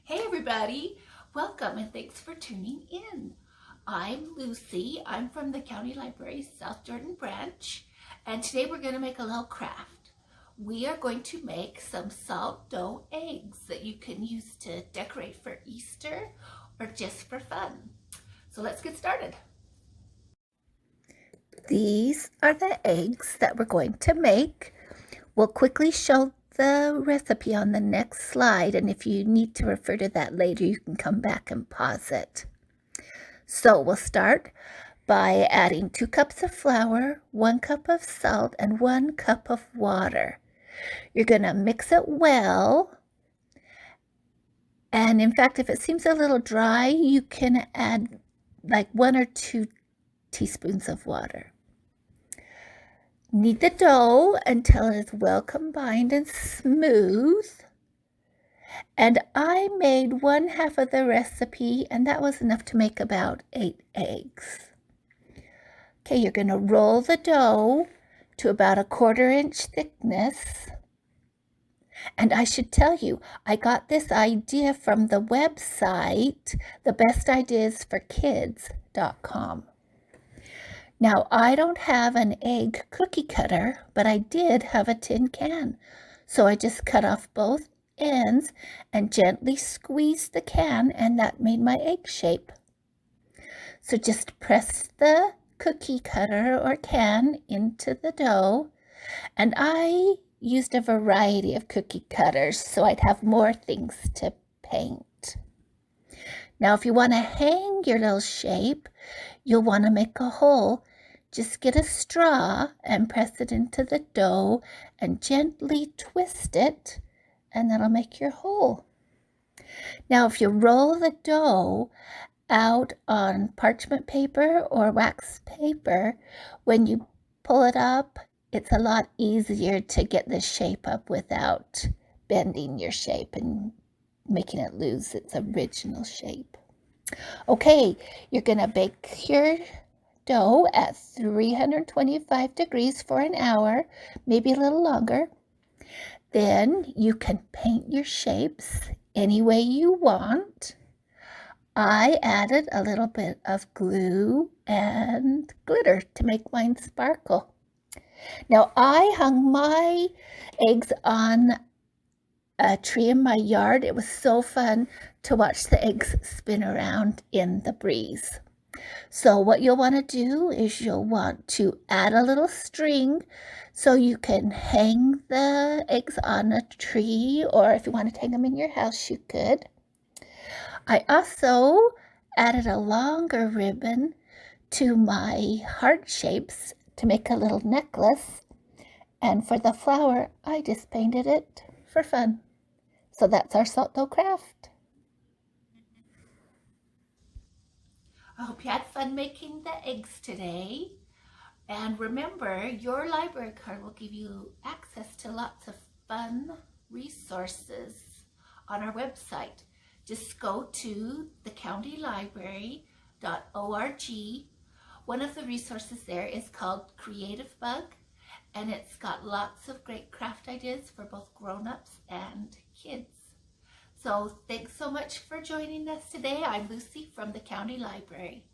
Hey everybody, welcome and thanks for tuning in. I'm Lucy, I'm from the County Library South Jordan branch, and today we're going to make a little craft. We are going to make some salt dough eggs that you can use to decorate for Easter or just for fun. So let's get started. These are the eggs that we're going to make. We'll quickly show the recipe on the next slide, and if you need to refer to that later, you can come back and pause it. So we'll start by adding 2 cups of flour, 1 cup of salt, and 1 cup of water. You're going to mix it well, and in fact, if it seems a little dry, you can add like 1 or 2 teaspoons of water. Knead the dough until it is well combined and smooth. And I made 1/2 of the recipe, and that was enough to make about 8 eggs. Okay, you're going to roll the dough to about a 1/4 inch thickness. And I should tell you, I got this idea from the website, thebestideasforkids.com. Now, I don't have an egg cookie cutter, but I did have a tin can. So I just cut off both ends and gently squeezed the can, and that made my egg shape. So just press the cookie cutter or can into the dough, and I used a variety of cookie cutters so I'd have more things to paint. Now, if you want to hang your little shape, you'll want to make a hole. Just get a straw and press it into the dough and gently twist it, and that'll make your hole. Now, if you roll the dough out on parchment paper or wax paper, when you pull it up, it's a lot easier to get the shape up without bending your shape and making it lose its original shape. Okay, you're going to bake your dough at 325 degrees for an hour, maybe a little longer. Then you can paint your shapes any way you want. I added a little bit of glue and glitter to make mine sparkle. Now, I hung my eggs on a tree in my yard. It was so fun to watch the eggs spin around in the breeze. So what you'll want to do is you'll want to add a little string so you can hang the eggs on a tree, or if you wanted to hang them in your house, you could. I also added a longer ribbon to my heart shapes to make a little necklace. And for the flower, I just painted it for fun. So that's our salt dough craft. I hope you had fun making the eggs today. And remember, your library card will give you access to lots of fun resources on our website. Just go to thecountylibrary.org. One of the resources there is called Creative Bug, and it's got lots of great craft ideas for both grown-ups and kids. So thanks so much for joining us today. I'm Lucy from the County Library.